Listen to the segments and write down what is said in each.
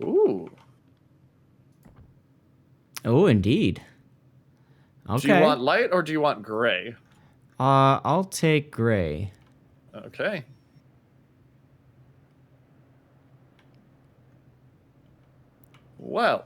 Ooh. Oh, indeed. Okay. Do you want light or do you want gray? I'll take gray. Okay. Well,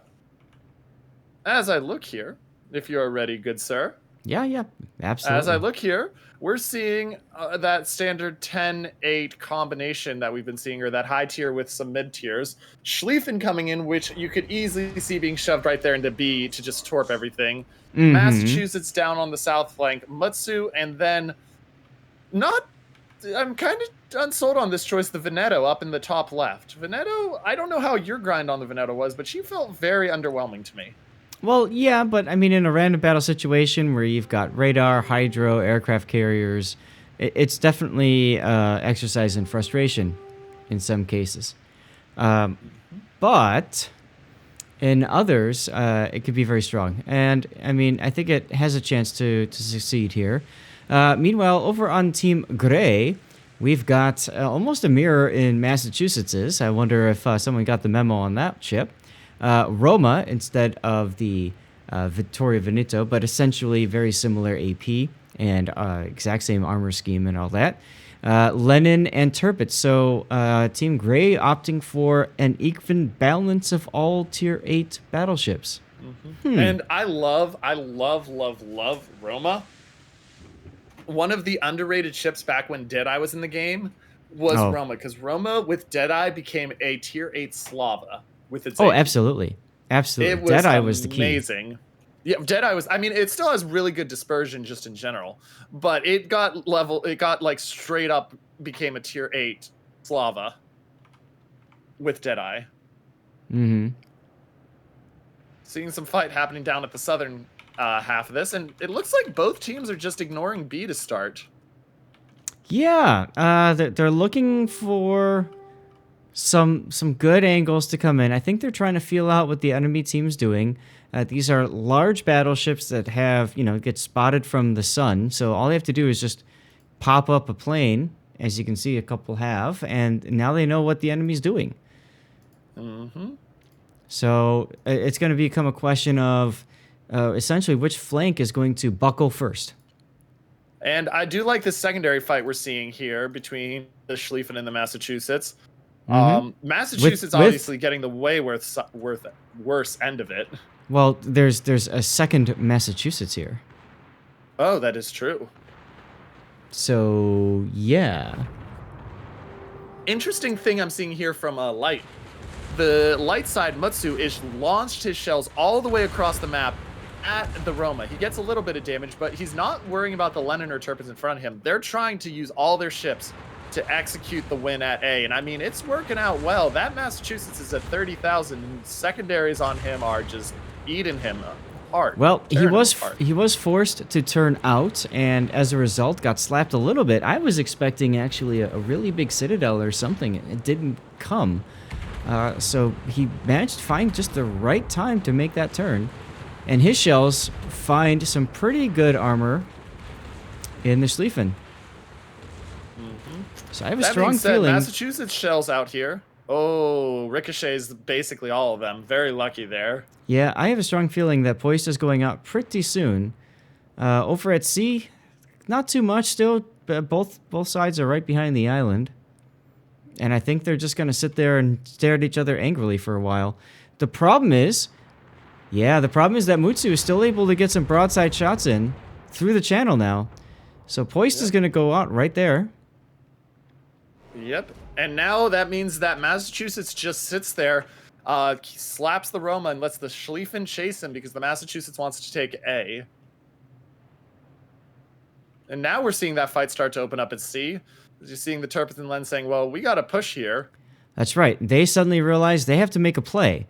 as I look here, if you are ready, good sir. Yeah, absolutely. As I look here, we're seeing that standard 10-8 combination that we've been seeing, or that high tier with some mid tiers. Schlieffen coming in, which you could easily see being shoved right there into B to just torp everything. Massachusetts down on the south flank, Mutsu, and then I'm kind of unsold on this choice, the Veneto up in the top left. Veneto, I don't know how your grind on the Veneto was, but she felt very underwhelming to me. Well, yeah, but I mean, in a random battle situation where you've got radar, hydro, aircraft carriers, it's definitely exercise in frustration in some cases. But in others, it could be very strong. And I mean, I think it has a chance to succeed here. Meanwhile, over on Team Gray, we've got almost a mirror in Massachusetts. I wonder if someone got the memo on that ship. Roma instead of the Vittoria Veneto, but essentially very similar AP and exact same armor scheme and all that. Lenin and Tirpitz. So Team Gray opting for an even balance of all Tier 8 battleships. And I love Roma. One of the underrated ships back when Deadeye was in the game was Roma, because Roma with Deadeye became a Tier 8 Slava. With its absolutely. Deadeye was the key. Amazing. Yeah, Deadeye was, I mean, it still has really good dispersion just in general, but it got like straight up became a Tier 8 Slava with Deadeye. Seeing some fight happening down at the southern half of this, and it looks like both teams are just ignoring B to start. Yeah, they're looking for some good angles to come in. I think they're trying to feel out what the enemy team's doing. These are large battleships that have, get spotted from the sun. So all they have to do is just pop up a plane, as you can see a couple have, and now they know what the enemy's doing. So it's going to become a question of essentially which flank is going to buckle first. And I do like this secondary fight we're seeing here between the Schlieffen and the Massachusetts. Massachusetts obviously getting the way worse end of it. Well, there's a second Massachusetts here. Oh, that is true. So, yeah. Interesting thing I'm seeing here from Light. The light side, Mutsu, is launched his shells all the way across the map at the Roma. He gets a little bit of damage, but he's not worrying about the Lenin or Tirpitz in front of him. They're trying to use all their ships to execute the win at A, and I mean, it's working out well. That Massachusetts is at 30,000, and secondaries on him are just eating him apart. Well, he was forced to turn out, and as a result, got slapped a little bit. I was expecting actually a really big Citadel or something. It didn't come. So he managed to find just the right time to make that turn. And his shells find some pretty good armor in the Schlieffen. So I have a strong feeling. Massachusetts shells out here. Oh, ricochets basically all of them. Very lucky there. Yeah, I have a strong feeling that Poist is going out pretty soon. Over at C, not too much still. Both sides are right behind the island. And I think they're just going to sit there and stare at each other angrily for a while. The problem is that Mutsu is still able to get some broadside shots in through the channel now. So Poist is going to go out right there. Yep. And now that means that Massachusetts just sits there, slaps the Roma, and lets the Schlieffen chase him because the Massachusetts wants to take A. And now we're seeing that fight start to open up at C. You're seeing the Tirpitz and Len saying, well, we got to push here. That's right. They suddenly realize they have to make a play.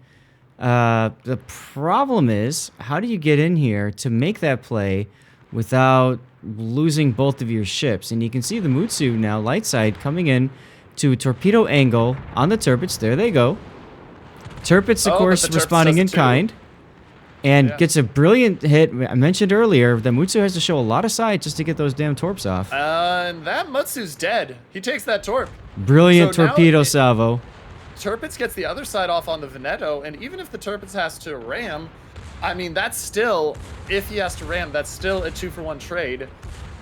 The problem is, how do you get in here to make that play without losing both of your ships? And you can see the Mutsu now, light side, coming in to a torpedo angle on the Tirpitz. There they go. Tirpitz, of course, responding in kind. And gets a brilliant hit. I mentioned earlier that Mutsu has to show a lot of side just to get those damn torps off. And that Mutsu's dead. He takes that torp. Brilliant torpedo salvo. Turpitz gets the other side off on the Veneto, and even if the Turpitz has to ram, I mean, that's still, if he has to ram, that's still a 2-for-1 trade.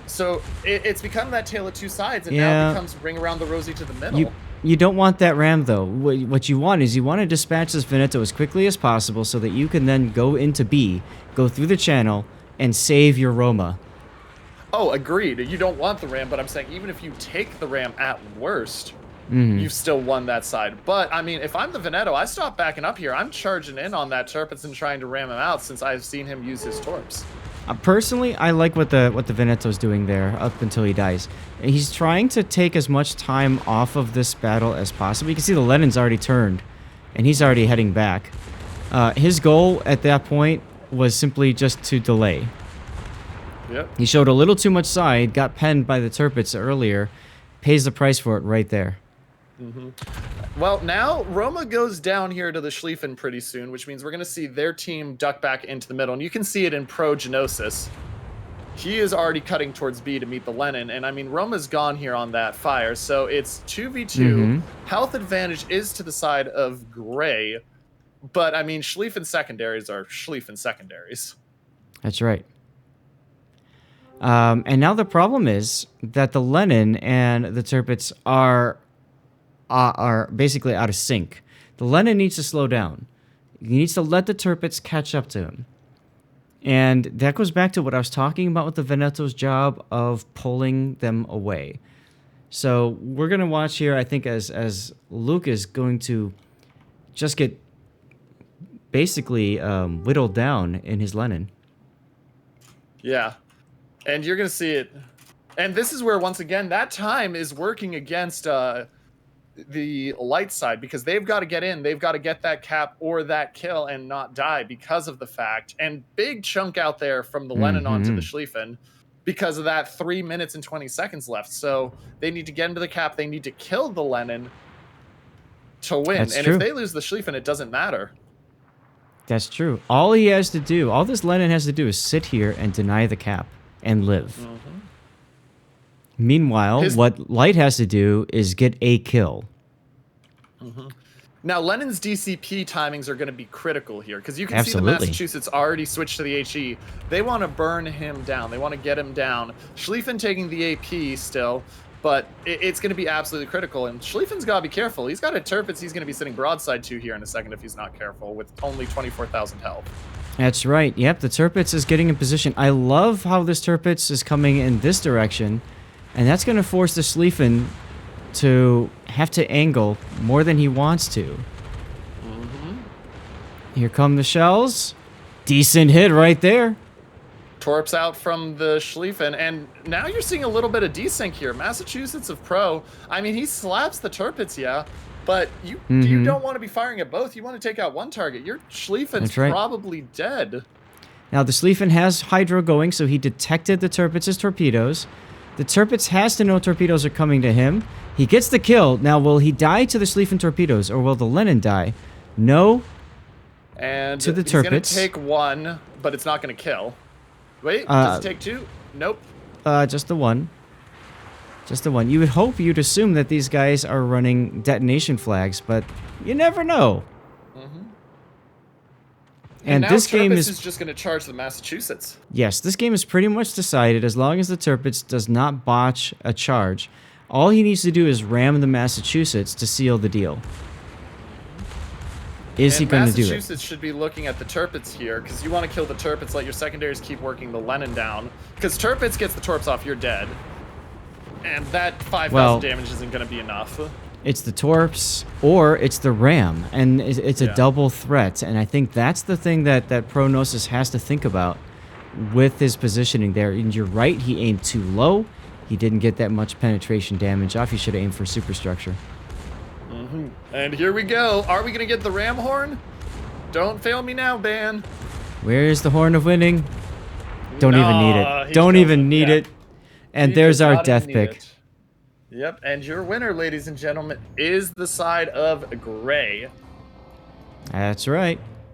So it's become that tale of two sides, and now it becomes ring around the rosy to the middle. You don't want that ram, though. What you want is you want to dispatch this Veneto as quickly as possible so that you can then go into B, go through the channel, and save your Roma. Oh, agreed. You don't want the ram, but I'm saying even if you take the ram at worst, you've still won that side. But, I mean, if I'm the Veneto, I stop backing up here. I'm charging in on that Turpitz and trying to ram him out since I've seen him use his torps. Personally, I like what the Veneto's doing there up until he dies. He's trying to take as much time off of this battle as possible. You can see the Lenin's already turned, and he's already heading back. His goal at that point was simply just to delay. Yep. He showed a little too much side, got penned by the Turpitz earlier, pays the price for it right there. Well, now Roma goes down here to the Schlieffen pretty soon, which means we're going to see their team duck back into the middle. And you can see it in Pro Genosis. He is already cutting towards B to meet the Lenin. And I mean, Roma's gone here on that fire. So it's 2v2. Health advantage is to the side of Gray. But I mean, Schlieffen secondaries are Schlieffen secondaries. That's right. And now the problem is that the Lenin and the Turpitz are basically out of sync. The Lenin needs to slow down. He needs to let the Turpitz catch up to him. And that goes back to what I was talking about with the Veneto's job of pulling them away. So we're going to watch here, I think, as Luke is going to just get basically whittled down in his Lenin. Yeah. And you're going to see it. And this is where, once again, that time is working against the light side, because they've got to get in. They've got to get that cap or that kill and not die because of the fact. And big chunk out there from the Lenin onto the Schlieffen because of that 3 minutes and 20 seconds left. So they need to get into the cap. They need to kill the Lenin to win. That's and true. If they lose the Schlieffen, it doesn't matter. That's true. All he has to do, all this Lenin has to do is sit here and deny the cap and live. Meanwhile, what Light has to do is get a kill. Now, Lenin's DCP timings are going to be critical here, because you can see the Massachusetts already switched to the HE. They want to burn him down. They want to get him down. Schlieffen taking the AP still, but it's going to be absolutely critical. And Schlieffen's got to be careful. He's got a Turpitz he's going to be sitting broadside to here in a second if he's not careful, with only 24,000 health. That's right. Yep, the Turpitz is getting in position. I love how this Turpitz is coming in this direction, and that's going to force the Schlieffen to have to angle more than he wants to. Here come the shells. Decent hit right there. Torps out from the Schlieffen, and now you're seeing a little bit of desync here. Massachusetts of Pro, I mean, he slaps the Turpitz, yeah, but you don't want to be firing at both. You want to take out one target. Your Schlieffen's probably dead. Now, the Schlieffen has Hydro going, so he detected the Turpitz's torpedoes. The Turpitz has to know torpedoes are coming to him. He gets the kill. Now, will he die to the Schlieffen torpedoes, or will the Lenin die? No. And to the he's Turpitz. Going to take one, but it's not going to kill. Wait, does it take two? Nope. Just the one. Just the one. You would hope, you'd assume that these guys are running detonation flags, but you never know. And now this game is just going to charge the Massachusetts. Yes, this game is pretty much decided. As long as the Turpitz does not botch a charge, all he needs to do is ram the Massachusetts to seal the deal. Is he going to do it? Massachusetts should be looking at the Turpitz here, because you want to kill the Turpitz, let your secondaries keep working the Lenin down. Because Turpitz gets the Torps off, you're dead. And that 5,000 damage isn't going to be enough. It's the Torps, or it's the Ram, and it's a double threat. And I think that's the thing that Pronosis has to think about with his positioning there. And you're right, he aimed too low. He didn't get that much penetration damage off. He should have aimed for superstructure. And here we go. Are we going to get the Ram Horn? Don't fail me now, Ban. Where's the Horn of Winning? Don't even need it. Don't even need it. And there's our death pick. Yep, and your winner, ladies and gentlemen, is the side of Gray. That's right.